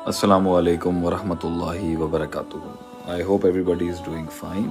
Assalamu alaikum wa rahmatullahi wa barakatuh. I hope everybody is doing fine.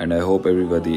And I hope everybody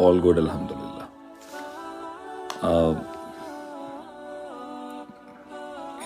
all good alhamdulillah.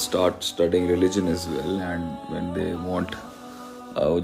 start studying religion as well and when they want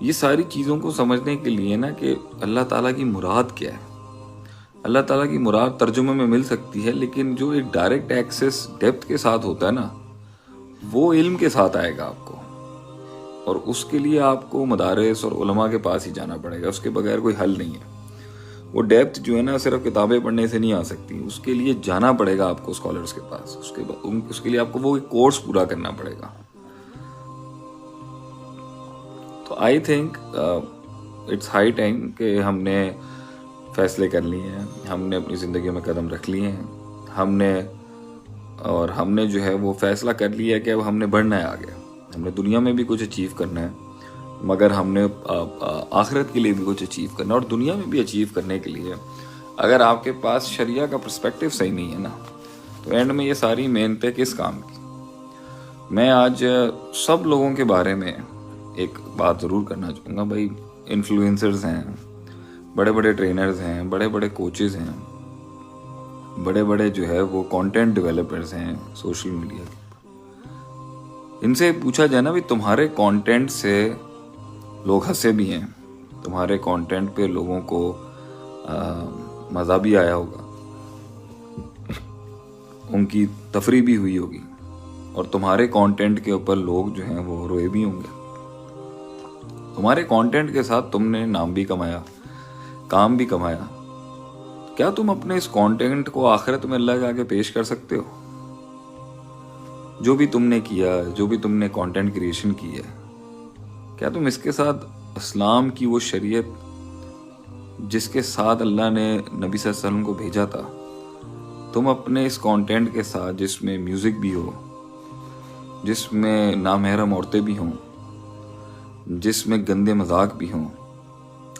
یہ ساری چیزوں کو سمجھنے کے لیے نا کہ اللہ تعالیٰ کی مراد کیا ہے. اللہ تعالیٰ کی مراد ترجمے میں مل سکتی ہے، لیکن جو ایک ڈائریکٹ ایکسس ڈیپتھ کے ساتھ ہوتا ہے نا، وہ علم کے ساتھ آئے گا آپ کو، اور اس کے لیے آپ کو مدارس اور علماء کے پاس ہی جانا پڑے گا. اس کے بغیر کوئی حل نہیں ہے. وہ ڈیپتھ جو ہے نا صرف کتابیں پڑھنے سے نہیں آ سکتی، اس کے لیے جانا پڑے گا آپ کو اسکالرس کے پاس. اس کے لیے آپ کو وہ کورس پورا کرنا پڑے گا. تو I think it's high time کہ ہم نے فیصلے کر لیے ہیں، ہم نے اپنی زندگی میں قدم رکھ لیے ہیں، ہم نے جو ہے وہ فیصلہ کر لیا ہے کہ اب ہم نے بڑھنا ہے آگے. ہم نے دنیا میں بھی کچھ اچیو کرنا ہے، مگر ہم نے آخرت کے لیے بھی کچھ اچیو کرنا ہے. اور دنیا میں بھی اچیو کرنے کے لیے اگر آپ کے پاس شریعہ کا پرسپیکٹیو صحیح نہیں ہے نا، تو اینڈ میں یہ ساری محنتیں کس کام کی. میں آج سب لوگوں کے بارے میں ایک بات ضرور کرنا چاہوں گا. بھائی انفلوئنسرز ہیں، بڑے بڑے ٹرینرز ہیں، بڑے بڑے کوچز ہیں، بڑے بڑے جو ہے وہ کانٹینٹ ڈیولپرز ہیں سوشل میڈیا کے. ان سے پوچھا جائے نا، بھی تمہارے کانٹینٹ سے لوگ ہنسے بھی ہیں، تمہارے کانٹینٹ پہ لوگوں کو مزہ بھی آیا ہوگا، ان کی تفریح بھی ہوئی ہوگی، اور تمہارے کانٹینٹ کے اوپر لوگ جو ہیں وہ روئے بھی ہوں گے. تمہارے کانٹینٹ کے ساتھ تم نے نام بھی کمایا، کام بھی کمایا. کیا تم اپنے اس کانٹینٹ کو آخرت میں اللہ کے آگے پیش کر سکتے ہو؟ جو بھی تم نے کیا، جو بھی تم نے کانٹینٹ کریشن کی ہے، کیا تم اس کے ساتھ اسلام کی وہ شریعت جس کے ساتھ اللہ نے نبی صلی اللہ علیہ وسلم کو بھیجا تھا، تم اپنے اس کانٹینٹ کے ساتھ، جس میں میوزک بھی ہو، جس میں نامحرم عورتیں بھی ہوں، جس میں گندے مذاق بھی ہوں.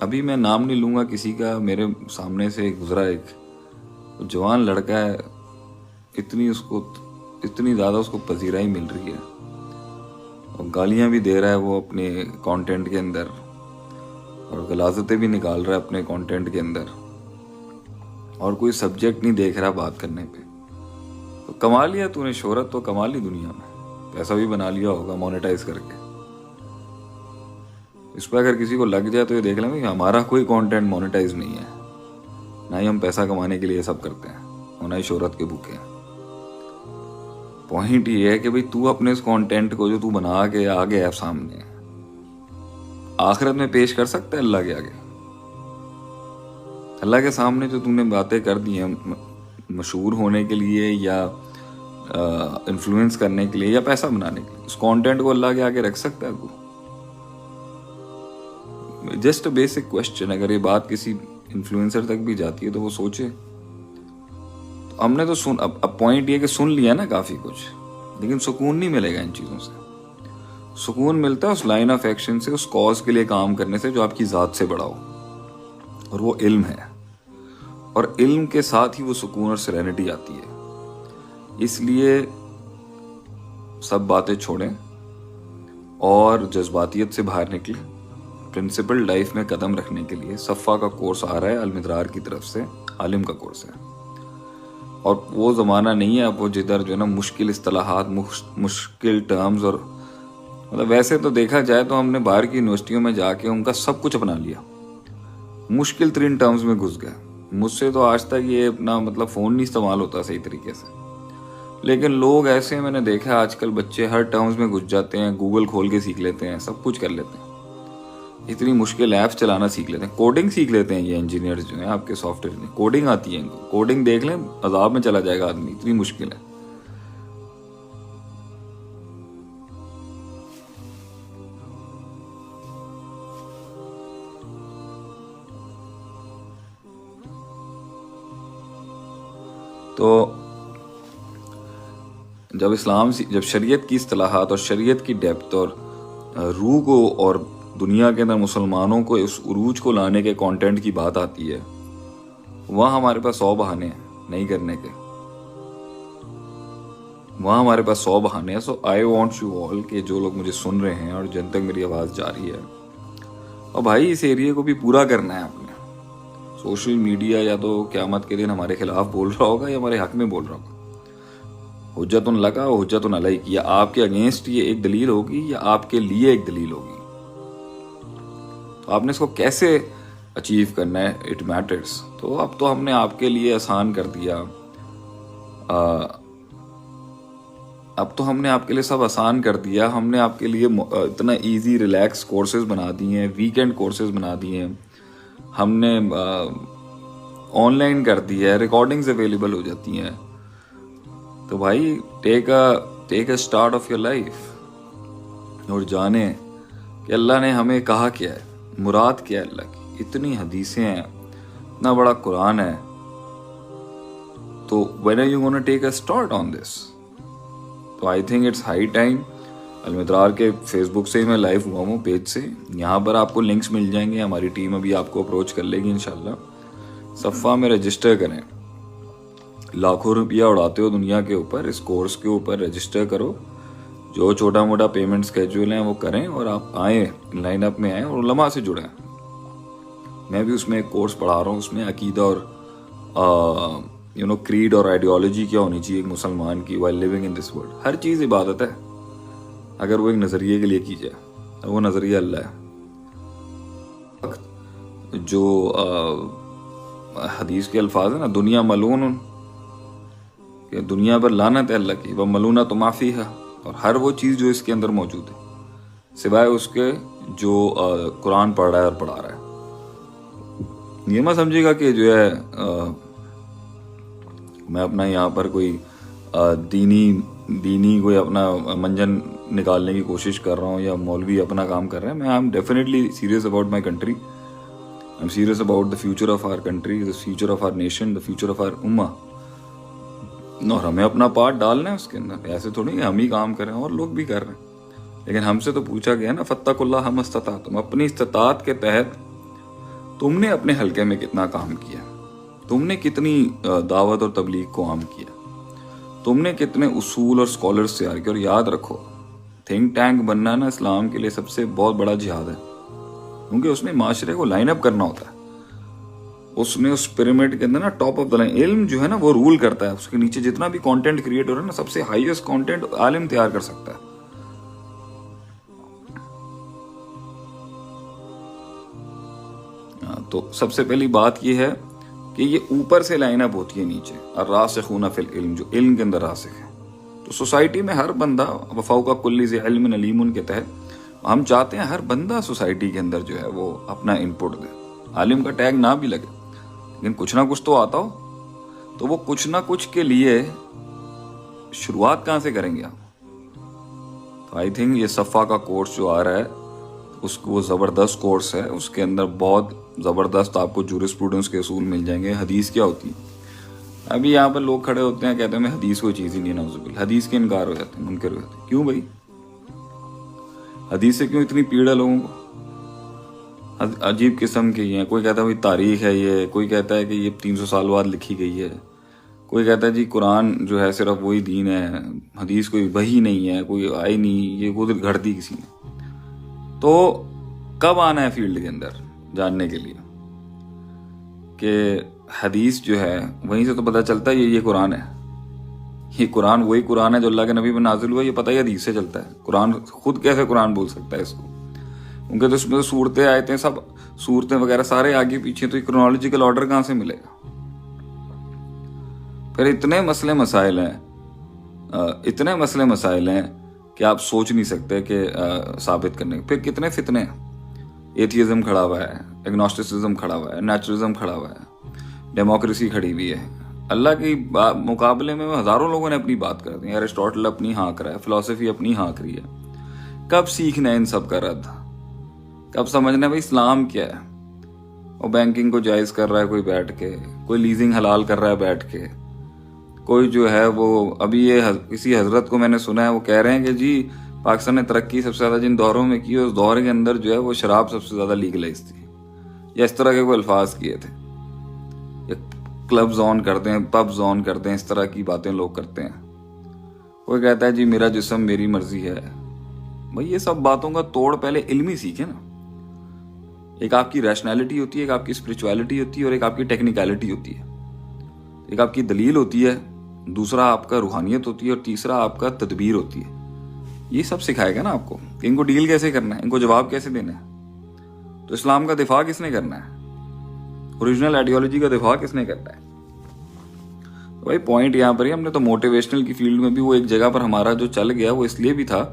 ابھی میں نام نہیں لوں گا کسی کا، میرے سامنے سے گزرا ایک جوان لڑکا ہے، اتنی زیادہ اس کو پذیرائی مل رہی ہے، اور گالیاں بھی دے رہا ہے وہ اپنے کانٹینٹ کے اندر، اور غلاظتیں بھی نکال رہا ہے اپنے کانٹینٹ کے اندر، اور کوئی سبجیکٹ نہیں دیکھ رہا بات کرنے پہ. تو کما لیا تو نے، شہرت تو کما لی دنیا میں، پیسہ بھی بنا لیا ہوگا مونیٹائز کر کے. اس پہ اگر کسی کو لگ جائے تو یہ دیکھ لیں کہ ہمارا کوئی کانٹینٹ مونیٹائز نہیں ہے، نہ ہی ہم پیسہ کمانے کے لیے یہ سب کرتے ہیں، اور نہ ہی شہرت کے بھوکے ہیں. پوائنٹ یہ ہے کہ بھئی تو اپنے اس کانٹینٹ کو جو تو بنا کے آگے ہے سامنے، آخرت میں پیش کر سکتا ہے اللہ کے آگے؟ اللہ کے سامنے جو تم نے باتیں کر دی ہیں مشہور ہونے کے لیے، یا انفلوئنس کرنے کے لیے، یا پیسہ بنانے کے لیے، اس کانٹینٹ کو اللہ کے آگے رکھ سکتا ہے تو؟ Just a basic question. اگر یہ بات کسی انفلوئنسر تک بھی جاتی ہے تو وہ سوچے. تو ہم نے تو اب پوائنٹ یہ کہ سن لیا نا کافی کچھ، لیکن سکون نہیں ملے گا ان چیزوں سے. سکون ملتا ہے اس لائن آف ایکشن سے، اس کاز کے لیے کام کرنے سے جو آپ کی ذات سے بڑا ہو، اور وہ علم ہے. اور علم کے ساتھ ہی وہ سکون اور سیرینٹی آتی ہے. اس لیے سب باتیں چھوڑیں اور جذباتیت سے باہر نکلیں. پرنسپل لائف میں قدم رکھنے کے لیے صفا کا کورس آ رہا ہے المدرار کی طرف سے، عالم کا کورس ہے. اور وہ زمانہ نہیں ہے اب وہ جدھر جو ہے نا مشکل اصطلاحات، مشکل ٹرمز، اور مطلب ویسے تو دیکھا جائے تو ہم نے باہر کی یونیورسٹیوں میں جا کے ان کا سب کچھ اپنا لیا، مشکل ترین ٹرمز میں گھس گئے. مجھ سے تو آج تک یہ اپنا مطلب فون نہیں استعمال ہوتا صحیح طریقے سے، لیکن لوگ ایسے میں نے دیکھا آج کل بچے ہر ٹرمز میں گھس جاتے ہیں، گوگل کھول کے سیکھ لیتے ہیں، سب کچھ کر لیتے ہیں، اتنی مشکل ایپس چلانا سیکھ لیتے ہیں، کوڈنگ سیکھ لیتے ہیں. یہ انجینئرز جو ہیں آپ کے سافٹ ویئر میں کوڈنگ آتی ہے ان کو، کوڈنگ دیکھ لیں عذاب میں چلا جائے گا آدمی، اتنی مشکل ہے. تو جب شریعت کی اصطلاحات اور شریعت کی ڈیپتھ اور روح کو اور دنیا کے اندر مسلمانوں کو اس عروج کو لانے کے کانٹینٹ کی بات آتی ہے، وہاں ہمارے پاس 100 بہانے ہیں نہیں کرنے کے، وہاں ہمارے پاس 100 بہانے ہیں. سو آئی وانٹ یو آل کہ جو لوگ مجھے سن رہے ہیں اور جن تک میری آواز جا رہی ہے، اور بھائی اس ایریے کو بھی پورا کرنا ہے. آپ نے سوشل میڈیا یا تو قیامت کے دن ہمارے خلاف بول رہا ہوگا یا ہمارے حق میں بول رہا ہوگا. حجت لکا و حجت علیک، یا آپ کے اگینسٹ یہ ایک دلیل ہوگی یا آپ کے لیے ایک دلیل ہوگی. تو آپ نے اس کو کیسے اچیو کرنا ہے، اٹ میٹرس. تو اب تو ہم نے آپ کے لیے آسان کر دیا، اب تو ہم نے آپ کے لیے سب آسان کر دیا. ہم نے آپ کے لیے اتنا ایزی ریلیکس کورسز بنا دیے ہیں، ویکینڈ کورسز بنا دیے ہیں، ہم نے آن لائن کر دیا ہے، ریکارڈنگز اویلیبل ہو جاتی ہیں. تو بھائی take a start of your life اور جانیں کہ اللہ نے ہمیں کہا کیا ہے، مراد کیا ہے اللہ کی. اتنی حدیثیں ہیں، اتنا بڑا قرآن ہے. تو when are you gonna take a start on this؟ تو I think it's high time. Almidrar کے فیس بک سے ہی میں لائیو ہوا ہوں، پیج سے. یہاں پر آپ کو لنکس مل جائیں گے، ہماری ٹیم ابھی آپ کو اپروچ کر لے گی انشاءاللہ. صفحہ میں رجسٹر کریں. لاکھوں روپیہ اڑاتے ہو دنیا کے اوپر، اس کورس کے اوپر رجسٹر کرو. جو چھوٹا موٹا پیمنٹ اسکیجول ہیں وہ کریں اور آپ آئیں، لائن اپ میں آئیں اور علماء سے جڑیں. میں بھی اس میں ایک کورس پڑھا رہا ہوں، اس میں عقیدہ اور کریڈ اور آئیڈیالوجی کیا ہونی چاہیے ایک مسلمان کی while living in this world. ہر چیز عبادت ہے اگر وہ ایک نظریے کے لیے کی جائے، اور وہ نظریہ اللہ ہے. جو حدیث کے الفاظ ہیں نا، دنیا ملون، کہ دنیا پر لعنت ہے اللہ کی، وہ ملونہ تو معافی ہے، اور ہر وہ چیز جو اس کے اندر موجود ہے سوائے اس کے جو قرآن پڑھ رہا ہے اور پڑھا رہا ہے. یہ مت سمجھے گا کہ جو ہے میں اپنا یہاں پر کوئی دینی کوئی اپنا منجن نکالنے کی کوشش کر رہا ہوں یا مولوی اپنا کام کر رہے ہیں. میں I am definitely serious about my country. I am serious about the future of our country, the future of our nation, the future of our امہ. اور ہمیں اپنا پارٹ ڈالنا ہے اس کے اندر. ایسے تھوڑی کہ ہم ہی کام کریں، اور لوگ بھی کر رہے ہیں. لیکن ہم سے تو پوچھا گیا نا، فاتقوا اللہ ما استطعتم. اپنی استطاعت کے تحت تم نے اپنے حلقے میں کتنا کام کیا، تم نے کتنی دعوت اور تبلیغ کو عام کیا، تم نے کتنے اصول اور اسکالرس تیار کیے. اور یاد رکھو، تھنک ٹینک بننا نا اسلام کے لیے سب سے بہت بڑا جہاد ہے، کیونکہ اس میں معاشرے کو لائن اپ کرنا ہوتا ہے. اس میں اس پیرامڈ کے اندر نا ٹاپ آف دا لائن علم جو ہے نا وہ رول کرتا ہے. اس کے نیچے جتنا بھی کانٹینٹ کریٹ ہو رہا ہے نا، سب سے ہائیسٹ کانٹینٹ عالم تیار کر سکتا ہے. تو سب سے پہلی بات یہ ہے کہ یہ اوپر سے لائن اپ ہوتی ہے نیچے، الراسخون فی العلم، جو علم کے اندر راسخ ہے. تو سوسائٹی میں ہر بندہ وفوق کل ذی علم علیم کے تحت ہم چاہتے ہیں ہر بندہ سوسائٹی کے اندر جو ہے وہ اپنا انپٹ دے. عالم کا ٹیگ نہ بھی لگے لیکن کچھ نہ کچھ تو آتا ہو. تو وہ کچھ نہ کچھ کے لیے شروعات کہاں سے کریں گے آپ؟ تو آئی تھنک یہ صفا کا کورس جو آ رہا ہے اس کو وہ زبردست کورس ہے. اس کے اندر بہت زبردست آپ کو جورسپروڈنس کے اصول مل جائیں گے. حدیث کیا ہوتی ہے؟ ابھی یہاں پر لوگ کھڑے ہوتے ہیں کہتے ہیں میں حدیث کوئی چیز ہی نہیں، نعوذ باللہ. حدیث کے انکار ہو جاتے ہیں، منکر ہو جاتے ہیں. کیوں بھائی؟ حدیث سے کیوں اتنی پیڑ ہے لوگوں کو؟ عجیب قسم کے ہیں. کوئی کہتا ہے بھائی تاریخ ہے یہ، کوئی کہتا ہے کہ یہ 300 سال بعد لکھی گئی ہے، کوئی کہتا ہے جی قرآن جو ہے صرف وہی دین ہے، حدیث کوئی وحی نہیں ہے، کوئی آئی نہیں، یہ خود گھڑ دی کسی نے. تو کب آنا ہے فیلڈ کے اندر جاننے کے لیے کہ حدیث جو ہے وہیں سے تو پتہ چلتا ہے یہ قرآن ہے. یہ قرآن وہی قرآن ہے جو اللہ کے نبی پر نازل ہوا، یہ پتہ ہی حدیث سے چلتا ہے. قرآن خود کیسے قرآن بول سکتا ہے اس کو؟ کیونکہ تو اس میں تو صورتیں آیتیں سب صورتیں وغیرہ سارے آگے پیچھے، تو یہ کرونالوجیکل آرڈر کہاں سے ملے گا؟ پھر اتنے مسئلے مسائل ہیں کہ آپ سوچ نہیں سکتے کہ ثابت کرنے. پھر کتنے فتنے ہیں. ایتھیزم کھڑا ہوا ہے، ایگنوسٹسزم کھڑا ہوا ہے، نیچرلزم کھڑا ہوا ہے، ڈیموکریسی کھڑی ہوئی ہے. اللہ کے مقابلے میں ہزاروں لوگوں نے اپنی بات کر دی. ایرسٹوٹل اپنی ہاں کرا ہے، فلسفی اپنی ہاں کری ہے. کب سیکھنا ہے ان سب کا رد؟ کب سمجھنا ہے بھائی اسلام کیا ہے؟ وہ بینکنگ کو جائز کر رہا ہے کوئی بیٹھ کے، کوئی لیزنگ حلال کر رہا ہے بیٹھ کے، کوئی جو ہے وہ ابھی یہ کسی حضرت کو میں نے سنا ہے وہ کہہ رہے ہیں کہ جی پاکستان نے ترقی سب سے زیادہ جن دوروں میں کی اس دور کے اندر جو ہے وہ شراب سب سے زیادہ لیگلائز تھی، یا اس طرح کے کوئی الفاظ کیے تھے. کلبز آن کرتے ہیں، پبز آن کرتے ہیں، اس طرح کی باتیں لوگ کرتے ہیں. کوئی کہتا ہے جی میرا جسم میری مرضی ہے. بھائی یہ سب باتوں کا توڑ پہلے علمی سیکھیں نا. ایک آپ کی ریشنالٹی ہوتی ہے، ایک آپ کی اسپرچویلٹی ہوتی ہے، اور ایک آپ کی ٹیکنیکلٹی ہوتی ہے. ایک آپ کی دلیل ہوتی ہے، دوسرا آپ کا روحانیت ہوتی ہے، اور تیسرا آپ کا تدبیر ہوتی ہے. یہ سب سکھائے گا نا آپ کو کہ ان کو ڈیل کیسے کرنا ہے، ان کو جواب کیسے دینا ہے. تو اسلام کا دفاع کس نے کرنا ہے؟ اوریجنل آئیڈیالوجی کا دفاع کس نے کرنا ہے؟ بھائی پوائنٹ یہاں پر ہی، ہم نے تو موٹیویشنل کی فیلڈ میں بھی وہ ایک جگہ پر ہمارا جو چل گیا وہ اس لیے بھی تھا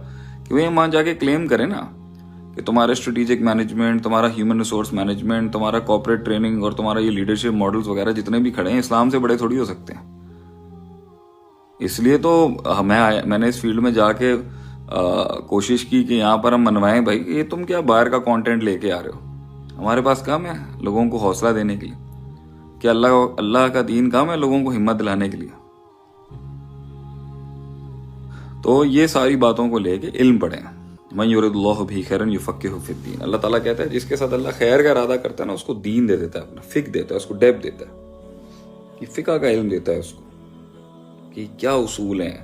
کہ وہ وہاں جا کے کلیم کرے نا کہ تمہارا اسٹریٹجک مینجمنٹ، تمہارا ہیومن ریسورس مینجمنٹ، تمہارا کارپوریٹ ٹریننگ اور تمہارا یہ لیڈرشپ ماڈلز وغیرہ جتنے بھی کھڑے ہیں اسلام سے بڑے تھوڑی ہو سکتے ہیں. اس لیے تو میں نے اس فیلڈ میں جا کے کوشش کی کہ یہاں پر ہم منوائیں بھائی یہ تم کیا باہر کا کانٹینٹ لے کے آ رہے ہو، ہمارے پاس کام ہے لوگوں کو حوصلہ دینے کے لیے کہ اللہ کا دین کام ہے لوگوں کو ہمت دلانے کے لیے. تو یہ ساری باتوں کو لے کے علم پڑھیں. من یرید اللہ بہ خیرا یفقہہ فی الدین. اللہ تعالیٰ کہتا ہے جس کے ساتھ اللہ خیر کا ارادہ کرتا ہے نا اس کو دین دے دیتا ہے، اپنا فقہ دیتا ہے، اس کو ڈیپتھ دیتا ہے، یہ فقہ کا علم دیتا ہے اس کو کہ کیا اصول ہیں،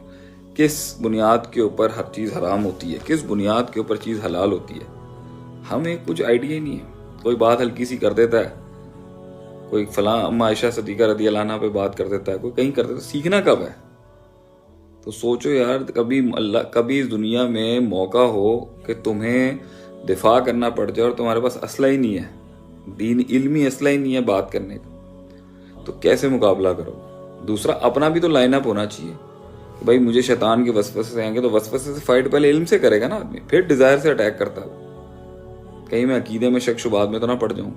کس بنیاد کے اوپر ہر چیز حرام ہوتی ہے، کس بنیاد کے اوپر چیز حلال ہوتی ہے. ہمیں کچھ آئیڈیا ہی نہیں ہے. کوئی بات ہلکی سی کر دیتا ہے، کوئی فلاں اما عائشہ صدیقہ رضی اللہ عنہا پہ بات کر دیتا ہے، کوئی کہیں کر دیتا ہے. سیکھنا کب ہے؟ تو سوچو یار، کبھی اس دنیا میں موقع ہو کہ تمہیں دفاع کرنا پڑ جائے اور تمہارے پاس اسلحہ ہی نہیں ہے، دین علمی اسلحہ ہی نہیں ہے بات کرنے کا، تو کیسے مقابلہ کرو؟ دوسرا اپنا بھی تو لائن اپ ہونا چاہیے کہ بھائی مجھے شیطان کے وسوسے سے آئیں گے تو وسوسے سے فائٹ پہلے علم سے کرے گا نا آدمی، پھر ڈیزائر سے اٹیک کرتا ہے. کہیں میں عقیدے میں شک شبہات میں تو نہ پڑ جاؤں،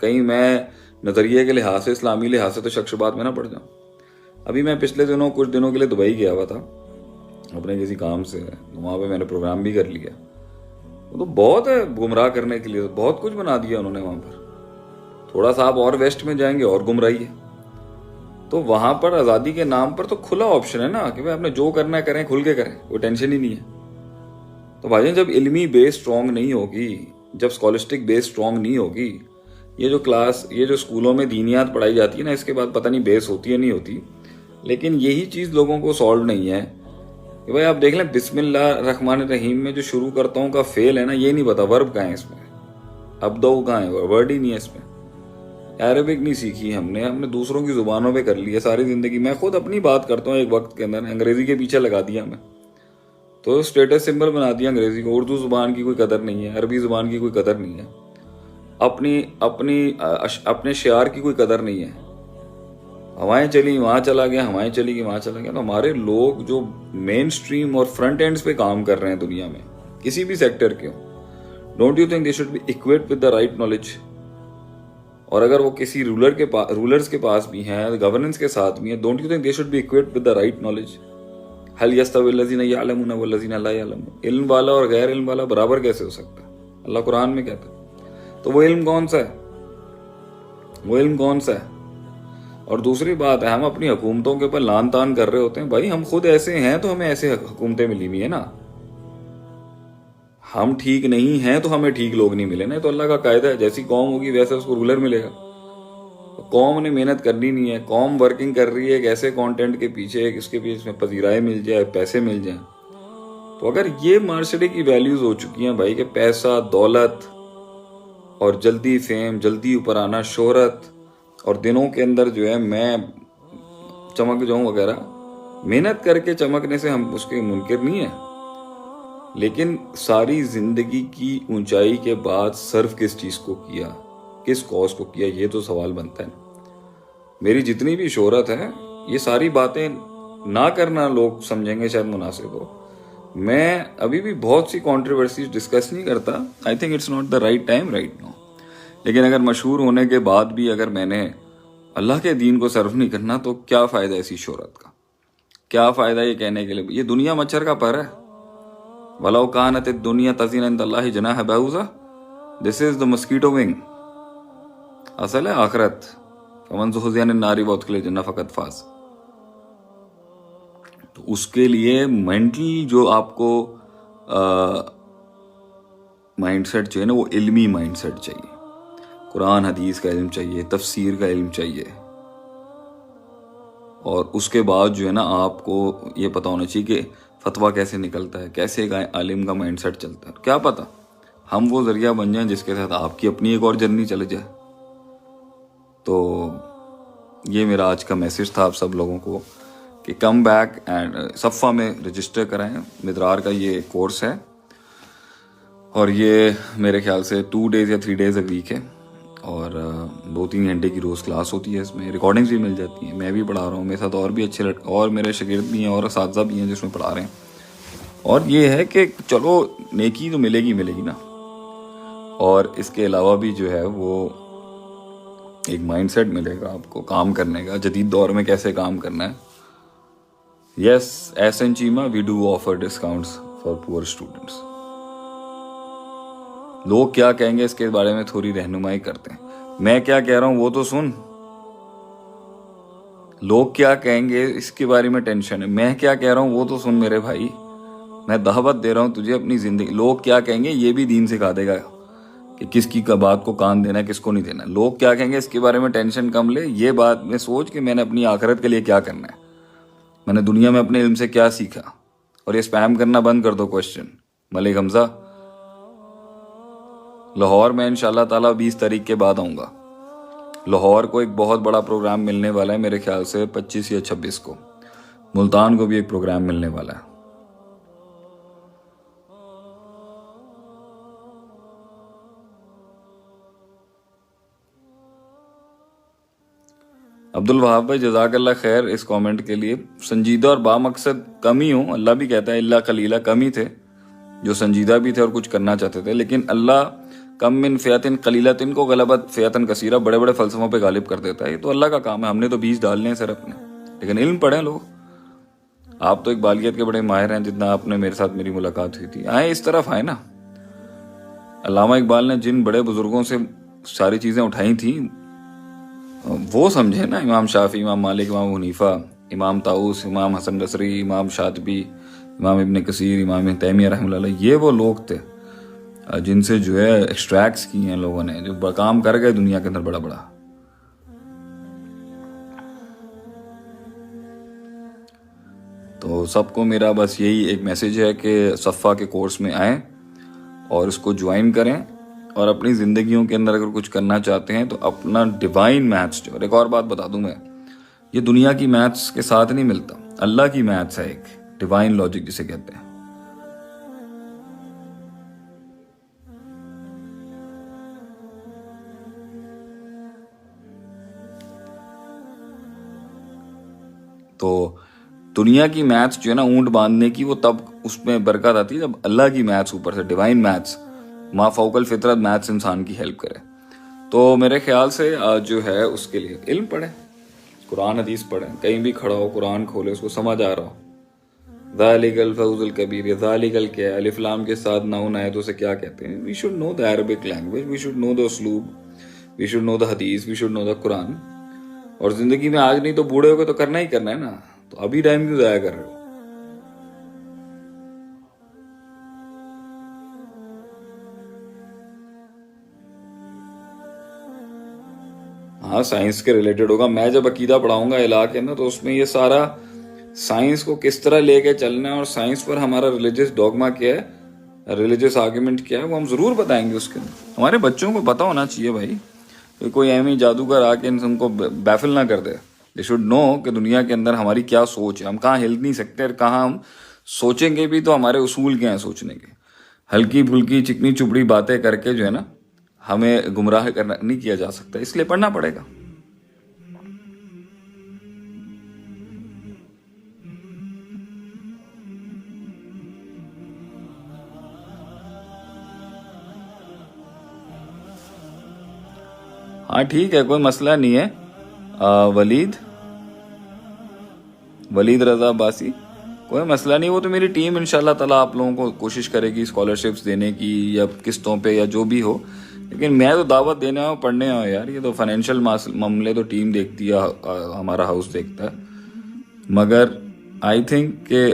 کہیں میں نظریے کے لحاظ سے، اسلامی لحاظ سے تو شک شبہات میں نہ پڑ جاؤں. ابھی میں پچھلے کچھ دنوں کے لیے دبئی گیا ہوا تھا اپنے کسی کام سے، وہاں پہ میں نے پروگرام بھی کر لیا. وہ تو بہت ہے گمراہ کرنے کے لیے، بہت کچھ بنا دیا انہوں نے وہاں پر. تھوڑا سا آپ اور ویسٹ میں جائیں گے اور گمراہی ہے. تو وہاں پر آزادی کے نام پر تو کھلا آپشن ہے نا کہ آپ نے جو کرنا ہے کریں، کھل کے کریں، کوئی ٹینشن ہی نہیں ہے. تو بھائی جان جب علمی بیس اسٹرانگ نہیں ہوگی، جب اسکالسٹک بیس اسٹرانگ نہیں ہوگی، یہ جو اسکولوں میں دینیات پڑھائی جاتی ہے نا، اس کے بعد پتہ نہیں بیس ہوتی ہے نہیں ہوتی، لیکن یہی چیز لوگوں کو سالو نہیں ہے کہ بھائی آپ دیکھ لیں بسم اللہ الرحمن الرحیم میں جو شروع کرتا ہوں کا فیل ہے نا، یہ نہیں پتا ورب کہاں ہے اس میں، ابدو کہاں ہے، ورڈ ہی نہیں ہے اس میں. عربک نہیں سیکھی ہم نے دوسروں کی زبانوں پہ کر لی ہے ساری زندگی. میں خود اپنی بات کرتا ہوں، ایک وقت کے اندر انگریزی کے پیچھے لگا دیا میں، تو اسٹیٹس سمبل بنا دیا انگریزی کو. اردو زبان کی کوئی قدر نہیں ہے، عربی زبان کی کوئی قدر نہیں ہے، اپنے شعار کی کوئی قدر نہیں ہے. ہوائیں چلی وہاں چلا گیا، ہوائیں چلی گئی وہاں چلا گیا. تو ہمارے لوگ جو مین سٹریم اور فرنٹ اینڈز پہ کام کر رہے ہیں دنیا میں کسی بھی سیکٹر کے ہوں، don't you think they should be occupied with the right knowledge? اور اگر وہ کسی رولرز کے پاس بھی ہیں، گورننس کے ساتھ بھی ہیں، don't you think they should be occupied with the right knowledge? هل يستوي الذين يعلمون والذين لا يعلمون؟ علم والا اور غیر علم والا برابر کیسے ہو سکتا ہے؟ اللہ قرآن میں کہتا ہے. تو وہ علم کون سا ہے؟ اور دوسری بات ہے، ہم اپنی حکومتوں کے اوپر لان تان کر رہے ہوتے ہیں. بھائی ہم خود ایسے ہیں تو ہمیں ایسے حکومتیں ملی ہوئی ہیں نا. ہم ٹھیک نہیں ہیں تو ہمیں ٹھیک لوگ نہیں ملے نا. تو اللہ کا قاعدہ ہے جیسی قوم ہوگی ویسے اس کو رولر ملے گا. قوم نے محنت کرنی نہیں ہے، قوم ورکنگ کر رہی ہے ایک ایسے کانٹینٹ کے پیچھے، اس کے پیچھے میں پذیرائیں مل جائے، پیسے مل جائیں. تو اگر یہ معاشرے کی ویلیوز ہو چکی ہیں بھائی کہ پیسہ، دولت اور جلدی فیم، جلدی اوپر آنا، شہرت، اور دنوں کے اندر جو ہے میں چمک جاؤں وغیرہ، محنت کر کے چمکنے سے ہم اس کے منکر نہیں ہیں، لیکن ساری زندگی کی اونچائی کے بعد صرف کس چیز کو کیا، کس کاز کو کیا، یہ تو سوال بنتا ہے. میری جتنی بھی شہرت ہے، یہ ساری باتیں نہ کرنا لوگ سمجھیں گے شاید مناسب ہو. میں ابھی بھی بہت سی کنٹروورسیز ڈسکس نہیں کرتا. I think it's not the right time right now. لیکن اگر مشہور ہونے کے بعد بھی اگر میں نے اللہ کے دین کو صرف نہیں کرنا تو کیا فائدہ ایسی شہرت کا؟ کیا فائدہ یہ کہنے کے لیے یہ دنیا مچھر کا پر ہے؟ وَلَوْ كَانَتِ الدُّنْيَا تَزِنُ عِنْدَ اللَّهِ جَنَاحَ بَعُوضَةٍ. This is the mosquito wing. اصل ہے آخرت. فَمَنْ زُحْزِحَ عَنِ النَّارِ وَأُدْخِلَ الْجَنَّةَ فَقَدْ فَازَ. تو اس کے لیے مینٹل جو آپ کو مائنڈ سیٹ چاہیے نا، وہ علمی مائنڈ سیٹ چاہیے. قرآن حدیث کا علم چاہیے، تفسیر کا علم چاہیے، اور اس کے بعد جو ہے نا آپ کو یہ پتہ ہونا چاہیے کہ فتویٰ کیسے نکلتا ہے، کیسے ایک عالم کا مائنڈ سیٹ چلتا ہے. کیا پتہ ہم وہ ذریعہ بن جائیں جس کے ساتھ آپ کی اپنی ایک اور جرنی چل جائے. تو یہ میرا آج کا میسج تھا آپ سب لوگوں کو کہ کم بیک اینڈ صفحہ میں رجسٹر کرائیں. مدرار کا یہ کورس ہے اور یہ میرے خیال سے 2 days یا 3 days اے ویک ہے، اور 2-3 گھنٹے کی روز کلاس ہوتی ہے. اس میں ریکارڈنگز بھی مل جاتی ہیں. میں بھی پڑھا رہا ہوں، میرے ساتھ اور بھی اچھے اور میرے شاگرد بھی ہیں اور اساتذہ بھی ہیں جس میں پڑھا رہے ہیں. اور یہ ہے کہ چلو نیکی تو ملے گی نا. اور اس کے علاوہ بھی جو ہے وہ ایک مائنڈ سیٹ ملے گا آپ کو کام کرنے کا، جدید دور میں کیسے کام کرنا ہے. Yes S N Cheema we do offer discounts for poor students. لوگ کیا کہیں گے اس کے بارے میں تھوڑی رہنمائی کرتے ہیں. میں کیا کہہ رہا ہوں وہ تو سن. لوگ کیا کہیں گے اس کے بارے میں ٹینشن ہے. میں کیا کہہ رہا ہوں وہ تو سن میرے بھائی. میں دعوت دے رہا ہوں تجھے اپنی زندگی. لوگ کیا کہیں گے یہ بھی دین سکھا دے گا کہ کس کی بات کو کان دینا ہے کس کو نہیں دینا. لوگ کیا کہیں گے اس کے بارے میں ٹینشن کم لے. یہ بات میں سوچ کہ میں نے اپنی آخرت کے لیے کیا کرنا ہے، میں نے دنیا میں اپنے علم سے کیا سیکھا. اور یہ اسپیم کرنا بند کر دو کوشچن. ملک حمزہ لاہور میں انشاءاللہ تعالیٰ 20 تاریخ کے بعد آؤں گا. لاہور کو ایک بہت بڑا پروگرام ملنے والا ہے میرے خیال سے 25 یا 26 کو. ملتان کو بھی ایک پروگرام ملنے والا ہے. عبد الوہاب بھائی جزاک اللہ خیر اس کامنٹ کے لیے. سنجیدہ اور بامقصد کم ہی ہوں، اللہ بھی کہتا ہے اللہ قلیلہ، کم ہی تھے جو سنجیدہ بھی تھے اور کچھ کرنا چاہتے تھے. لیکن اللہ کم من فیاتن قلیلتن کو غلبت فیاتن کثیرہ بڑے بڑے فلسفوں پہ غالب کر دیتا ہے. یہ تو اللہ کا کام ہے، ہم نے تو بیج ڈالنے ہیں صرف اپنے. لیکن علم پڑھیں لوگ. آپ تو اقبالیت کے بڑے ماہر ہیں، جتنا آپ نے میرے ساتھ میری ملاقات ہوئی تھی. آئیں اس طرف آئیں نا. علامہ اقبال نے جن بڑے بزرگوں سے ساری چیزیں اٹھائی تھیں وہ سمجھے نا. امام شافعی، امام مالک، امام حنیفہ، امام طاؤس، امام حسن بصری، امام شاطبی، امام ابن کثیر، امام ابن تیمیہ رحمہ اللہ. یہ وہ لوگ تھے جن سے جو ہے ایکسٹریکٹس کی ہیں لوگوں نے، جو کام کر گئے دنیا کے اندر بڑا بڑا. تو سب کو میرا بس یہی ایک میسج ہے کہ صفا کے کورس میں آئیں اور اس کو جوائن کریں، اور اپنی زندگیوں کے اندر اگر کچھ کرنا چاہتے ہیں تو اپنا ڈیوائن میتھس جو. اور ایک اور بات بتا دوں میں، یہ دنیا کی میتھس کے ساتھ نہیں ملتا. اللہ کی میتھس ہے ایک ڈیوائن لاجک جسے کہتے ہیں. تو دنیا کی میتھس جو ہے نا اونٹ باندھنے کی، وہ تب اس میں برکت آتی ہے جب اللہ کی میتھس اوپر سے ڈیوائن میتھس، ما فوق الفطرت میتھس انسان کی ہیلپ کرے. تو میرے خیال سے جو ہے اس کے لیے علم پڑھیں، قرآن حدیث پڑھیں. کہیں بھی کھڑا ہو قرآن کھولے، اس کو سمجھ آ رہا ہو. ذالک الفوز الکبیر، یہ ذالک کیا ہے؟ الف لام کے ساتھ نون آیتوں سے کیا کہتے ہیں؟ We should know the Arabic language, we should know the اسلوب، وی شوڈ نو دا حدیث، وی شوڈ نو دا قرآن. اور زندگی میں آج نہیں تو بوڑھے ہو کے تو کرنا ہی کرنا ہے نا. تو ابھی ٹائم کیوں ضائع کر رہے ہو؟ ہاں سائنس کے ریلیٹڈ ہوگا. میں جب عقیدہ پڑھاؤں گا علاقے میں تو اس میں یہ سارا سائنس کو کس طرح لے کے چلنا ہے اور سائنس پر ہمارا ریلیجس ڈوگما کیا ہے، ریلیجس آرگیومنٹ کیا ہے، وہ ہم ضرور بتائیں گے. اس کے ہمارے بچوں کو پتہ ہونا چاہیے بھائی. کوئی ایویں جادوگر آ کے ان کو بیفل نہ کر دے. دے شوڈ نو کہ دنیا کے اندر ہماری کیا سوچ ہے، ہم کہاں ہل نہیں سکتے، اور کہاں ہم سوچیں گے بھی تو ہمارے اصول کیا ہیں سوچنے کے. ہلکی پھلکی چکنی چپڑی باتیں کر کے جو ہے نا ہمیں گمراہ کرنا نہیں کیا جا سکتا. اس لیے پڑھنا پڑے گا. ہاں ٹھیک ہے، کوئی مسئلہ نہیں ہے. ولید رضا باسی، کوئی مسئلہ نہیں. وہ تو میری ٹیم انشاءاللہ تعالیٰ آپ لوگوں کو کوشش کرے گی اسکالرشپس دینے کی یا قسطوں پہ یا جو بھی ہو. لیکن میں تو دعوت دینے آؤں پڑھنے آؤں یار. یہ تو فائنینشیل معاملے تو ٹیم دیکھتی ہے، ہمارا ہاؤس دیکھتا ہے. مگر آئی تھنک کہ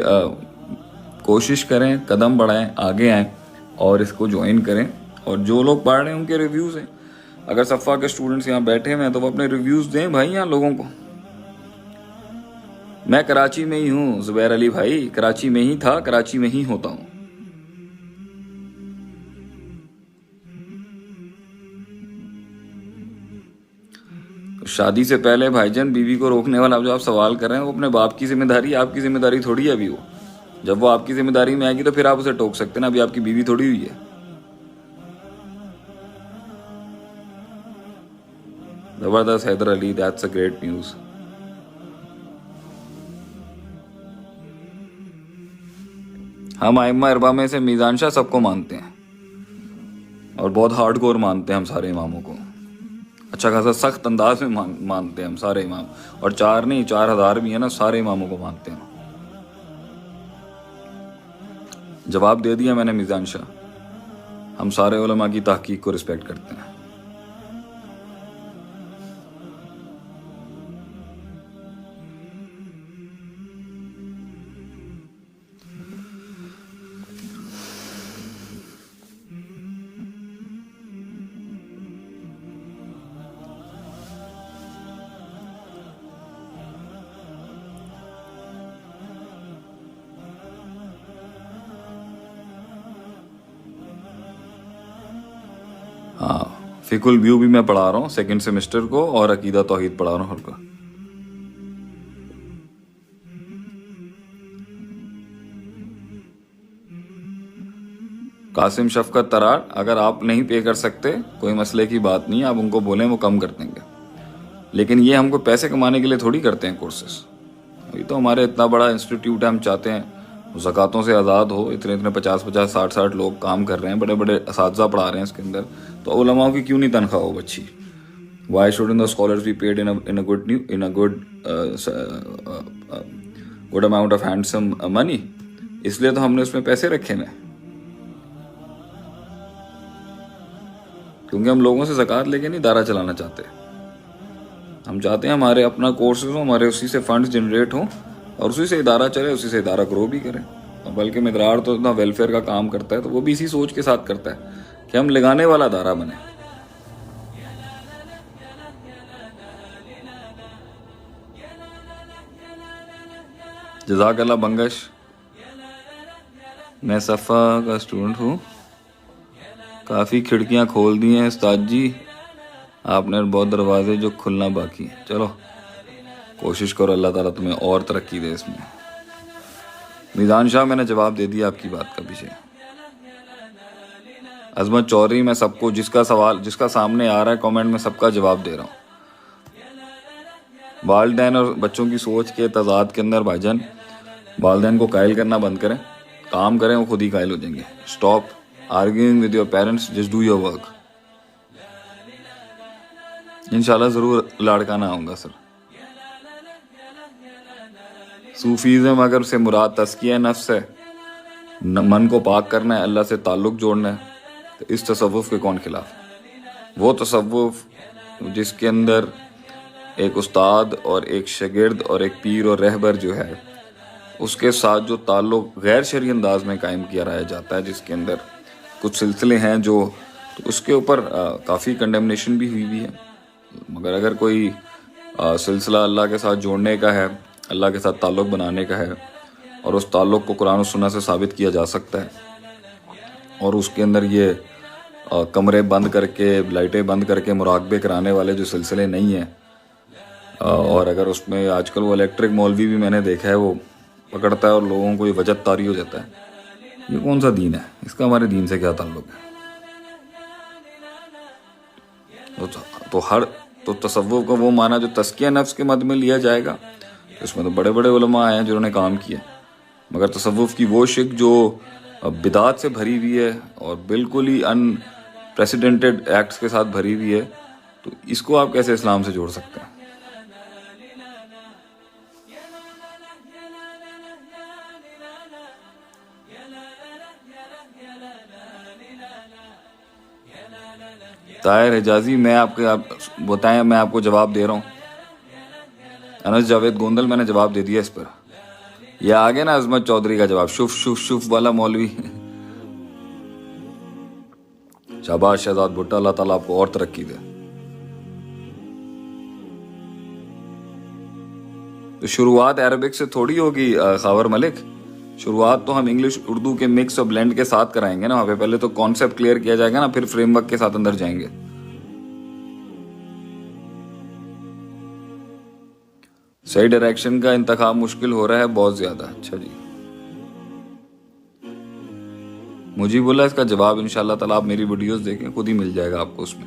کوشش کریں، قدم بڑھائیں، آگے آئیں اور اس کو جوائن کریں. اور جو لوگ پڑھ رہے ہیں ان کے ریویوز ہیں. اگر صفا کے اسٹوڈنٹس یہاں بیٹھے ہوئے ہیں تو وہ اپنے ریویوز دیں بھائی یہاں لوگوں کو. میں کراچی میں ہی ہوں زبیر علی بھائی، کراچی میں ہی تھا، کراچی میں ہی ہوتا ہوں. شادی سے پہلے بھائی جان بیوی کو روکنے والا جو آپ سوال کر رہے ہیں وہ اپنے باپ کی ذمہ داری، آپ کی ذمہ داری تھوڑی ہے ابھی. وہ جب وہ آپ کی ذمہ داری میں آئے گی تو پھر آپ اسے ٹوک سکتے ہیں نا. ابھی آپ کی بیوی تھوڑی ہوئی ہے. زبردست حیدر علی, دیٹس اے گریٹ نیوز. ہم ائمہ اربعہ میں سے میزان شاہ سب کو مانتے ہیں اور بہت ہارڈ کور مانتے ہیں ہم سارے اماموں کو, اچھا خاصا سخت انداز میں مانتے ہیں ہم سارے امام, اور 4 نہیں 4000 بھی ہیں نا, سارے اماموں کو مانتے ہیں. جواب دے دیا میں نے میزان شاہ, ہم سارے علماء کی تحقیق کو رسپیکٹ کرتے ہیں. ہاں, فقہ الویو بھی میں پڑھا رہا ہوں 2nd سیمسٹر کو, اور عقیدہ توحید پڑھا رہا ہوں ہر کو. قاسم شفقت ترار, اگر آپ نہیں پے کر سکتے کوئی مسئلے کی بات نہیں, آپ ان کو بولیں وہ کم کر دیں گے, لیکن یہ ہم کو پیسے کمانے کے لیے تھوڑی کرتے ہیں کورسز. ابھی تو ہمارے اتنا بڑا انسٹیٹیوٹ ہے, ہم چاہتے ہیں زکوٰۃوں سے آزاد ہو. اتنے 50 60 لوگ کام کر رہے ہیں, بڑے بڑے اساتذہ پڑھا رہے ہیں اس کے اندر, تو علماء کی کیوں نہیں تنخواہ ہو اچھی؟ Why shouldn't the scholars be paid in a good amount of handsome money؟ اس لیے تو ہم نے اس میں پیسے رکھے ہیں, کیونکہ ہم لوگوں سے زکوٰۃ لے کے نہیں ادارہ چلانا چاہتے. ہم چاہتے ہیں ہمارے اپنا کورسز ہوں, ہمارے اسی سے فنڈز جنریٹ ہوں, اور اسی سے ادارہ چلے, اسی سے ادارہ گرو بھی کریں. بلکہ مدرار تو اتنا ویلفیئر کا کام کرتا ہے, تو وہ بھی اسی سوچ کے ساتھ کرتا ہے کہ ہم لگانے والا ادارہ بنے. جزاک اللہ بنگش. میں صفا کا اسٹوڈنٹ ہوں, کافی کھڑکیاں کھول دی ہیں استاد جی آپ نے, بہت دروازے جو کھلنا باقی ہیں. چلو کوشش کرو, اللہ تعالیٰ تمہیں اور ترقی دے اس میں. میزان شاہ, میں نے جواب دے دیا آپ کی بات کا پیچھے. عظمت چودھری, میں سب کو جس کا سوال جس کا سامنے آ رہا ہے کامنٹ میں سب کا جواب دے رہا ہوں. والدین اور بچوں کی سوچ کے تضاد کے اندر بھائی جان, والدین کو قائل کرنا بند کریں, کام کریں, وہ خود ہی قائل ہو جائیں گے. Stop arguing with your parents, just do your work. انشاءاللہ ضرور لاڑکانہ آؤں گا سر. صوفیزم اگر سے مراد تزکیہ نفس ہے, من کو پاک کرنا ہے, اللہ سے تعلق جوڑنا ہے, تو اس تصوف کے کون خلاف؟ وہ تصوف جس کے اندر ایک استاد اور ایک شاگرد اور ایک پیر اور رہبر جو ہے, اس کے ساتھ جو تعلق غیر شرعی انداز میں قائم کیا رہا جاتا ہے, جس کے اندر کچھ سلسلے ہیں جو, تو اس کے اوپر کافی کنڈیمنیشن بھی ہوئی ہے. مگر اگر کوئی سلسلہ اللہ کے ساتھ جوڑنے کا ہے, اللہ کے ساتھ تعلق بنانے کا ہے, اور اس تعلق کو قرآن و سنت سے ثابت کیا جا سکتا ہے, اور اس کے اندر یہ کمرے بند کر کے, لائٹیں بند کر کے مراقبے کرانے والے جو سلسلے نہیں ہیں, اور اگر اس میں آج کل وہ الیکٹرک مولوی بھی میں نے دیکھا ہے, وہ پکڑتا ہے اور لوگوں کو یہ وجد طاری ہو جاتا ہے. یہ کون سا دین ہے؟ اس کا ہمارے دین سے کیا تعلق ہے؟ تو تصوف کا وہ معنی جو تزکیہ نفس کے مد میں لیا جائے گا, اس میں تو بڑے بڑے علماء ہیں جنہوں نے کام کیا. مگر تصوف کی وہ شک جو بدعات سے بھری ہوئی ہے اور بالکل ہی ان پریسیڈنٹڈ ایکٹس کے ساتھ بھری ہوئی ہے, تو اس کو آپ کیسے اسلام سے جوڑ سکتے ہیں؟ طاہر حجازی, میں آپ کے بتائیں, میں آپ کو جواب دے رہا ہوں. انس جاوید گوندل, میں نے جواب دے دیا اس پر. یہ آگے نا عظمت چودھری کا جواب, شف شف شف والا مولوی. شاباش شہزاد بھٹا, اللہ تعالیٰ آپ کو اور ترقی دے. تو شروعات عربک سے تھوڑی ہوگی خاور ملک, شروعات تو ہم انگلش اردو کے مکس اور بلینڈ کے ساتھ کرائیں گے نا. وہاں پہ پہلے تو کانسیپٹ کلیئر کیا جائے گا نا, پھر فریم ورک کے ساتھ اندر جائیں گے. صحیح ڈائریکشن کا انتخاب مشکل ہو رہا ہے بہت زیادہ. اچھا جی, مجھے بولا اس کا جواب انشاءاللہ تعالیٰ آپ میری ویڈیوز دیکھیں, خود ہی مل جائے گا آپ کو. اس میں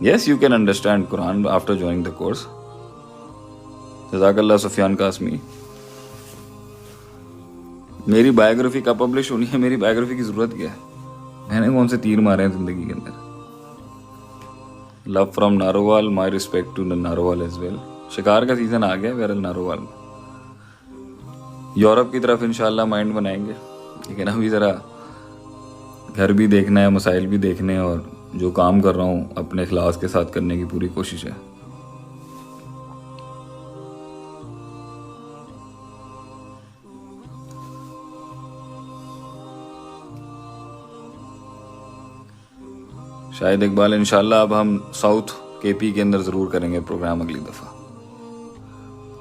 Yes, you can understand Quran after joining the course. Jazakallah Sufyan Qasmi. میری بایوگرافی کا پبلش ہونی ہے, میری بایوگرافی کی ضرورت کیا ہے؟ میں نے کون سے تیر مارے ہیں زندگی کے اندر. Love from Narowal, my respect to Narowal as well. شکار کا سیزن آ گیا بہرحال نارووال میں. یورپ کی طرف انشاءاللہ مائنڈ بنائیں گے, لیکن ابھی ذرا گھر بھی دیکھنا ہے, مسائل بھی دیکھنے ہیں, اور جو کام کر رہا ہوں اپنے اخلاص کے ساتھ کرنے کی پوری کوشش ہے. شاہد اقبال, انشاءاللہ اب ہم ساؤتھ کے پی کے اندر ضرور کریں گے پروگرام اگلی دفعہ.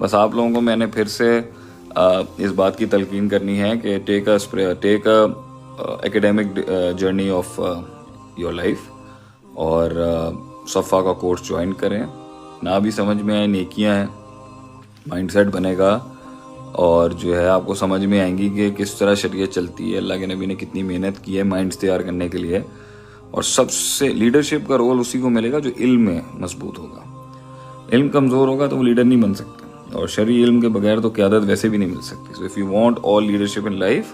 بس آپ لوگوں کو میں نے پھر سے اس بات کی تلقین کرنی ہے کہ ٹیک ایکیڈیمک جرنی آف یور لائف, اور صفا کا کورس جوائن کریں. نہ بھی سمجھ میں آئے, نیکیاں ہیں, مائنڈ سیٹ بنے گا, اور جو ہے آپ کو سمجھ میں آئیں گی کہ کس طرح شریعت چلتی ہے, اللہ کے نبی نے کتنی محنت کی ہے مائنڈس تیار کرنے کے لیے. اور سب سے لیڈرشپ کا رول اسی کو ملے گا جو علم میں مضبوط ہوگا. علم کمزور ہوگا تو وہ لیڈر نہیں بن سکتے, اور شرعی علم کے بغیر تو قیادت ویسے بھی نہیں مل سکتی. So if you want all leadership in life,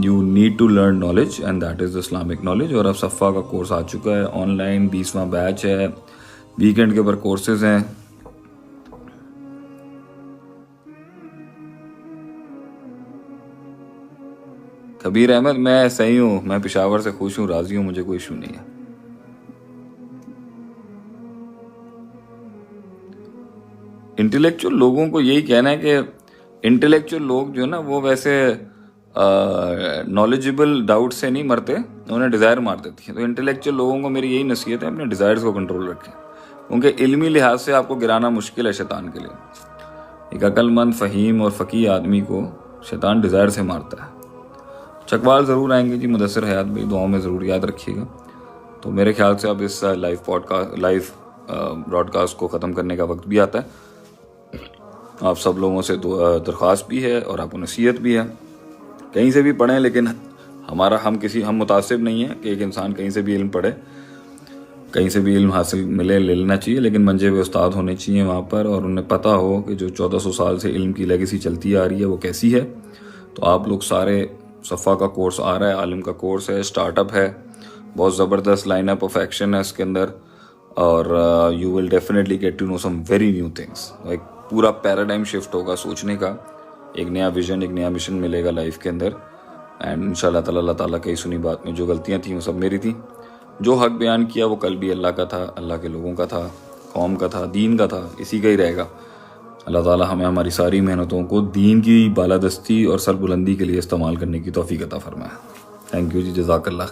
you need to learn knowledge, and that is the Islamic knowledge. اور اب صفا کا کورس آ چکا ہے آن لائن, 20واں بیچ ہے, ویکینڈ کے اوپر کورسز ہیں. کبیر احمد, میں صحیح ہوں, میں پشاور سے خوش ہوں, راضی ہوں, مجھے کوئی ایشو نہیں ہے. انٹلیکچوئل لوگوں کو یہی کہنا ہے کہ انٹلیکچوئل لوگ جو ہے نا وہ ویسے نالجبل ڈاؤٹ سے نہیں مرتے, انہیں ڈیزائر مار دیتی ہے. تو انٹلیکچوئل لوگوں کو میری یہی نصیحت ہے, اپنے ڈیزائرز کو کنٹرول رکھیں, کیونکہ علمی لحاظ سے آپ کو گرانا مشکل ہے شیطان کے لیے. ایک عقل مند, فہیم اور فقیہ آدمی کو شیطان ڈیزائر سے مارتا ہے. چکوال ضرور آئیں گے جی, مدثر حیات بھائی, دعاؤں میں ضرور یاد رکھیے گا. تو میرے خیال سے اب اس لائیو براڈ کاسٹ کو ختم کرنے کا وقت بھی آتا ہے. آپ سب لوگوں سے درخواست بھی ہے اور آپ کو نصیحت بھی ہے, کہیں سے بھی پڑھیں, لیکن ہم متعصب نہیں ہیں کہ ایک انسان کہیں سے بھی علم پڑھے, کہیں سے بھی علم حاصل ملے لے لینا چاہیے, لیکن منجے ہوئے استاد ہونے چاہیے وہاں پر, اور انہیں پتہ ہو کہ جو 1400 سال سے علم کی لیگیسی چلتی آ رہی ہے وہ کیسی ہے. تو آپ لوگ سارے, صفا کا کورس آ رہا ہے, عالم کا کورس ہے, اسٹارٹ اپ ہے, بہت زبردست لائن اپ آف ایکشن ہے اس کے اندر, اور you will definitely get to know some very new things. ایک پورا پیراڈائم شفٹ ہوگا سوچنے کا, ایک نیا ویژن, ایک نیا مشن ملے گا لائف کے اندر. اینڈ ان شاء اللہ تعالیٰ, اللہ تعالیٰ کی سنی بات میں جو غلطیاں تھیں وہ سب میری تھیں, جو حق بیان کیا وہ کل بھی اللہ کا تھا, اللہ کے لوگوں کا تھا, قوم کا تھا, دین کا تھا, اسی کا ہی رہے گا. اللہ تعالیٰ ہمیں ہماری ساری محنتوں کو دین کی بالادستی اور سربلندی کے لیے استعمال کرنے کی توفیق عطا فرمائے. تھینک یو جی, جزاک اللہ.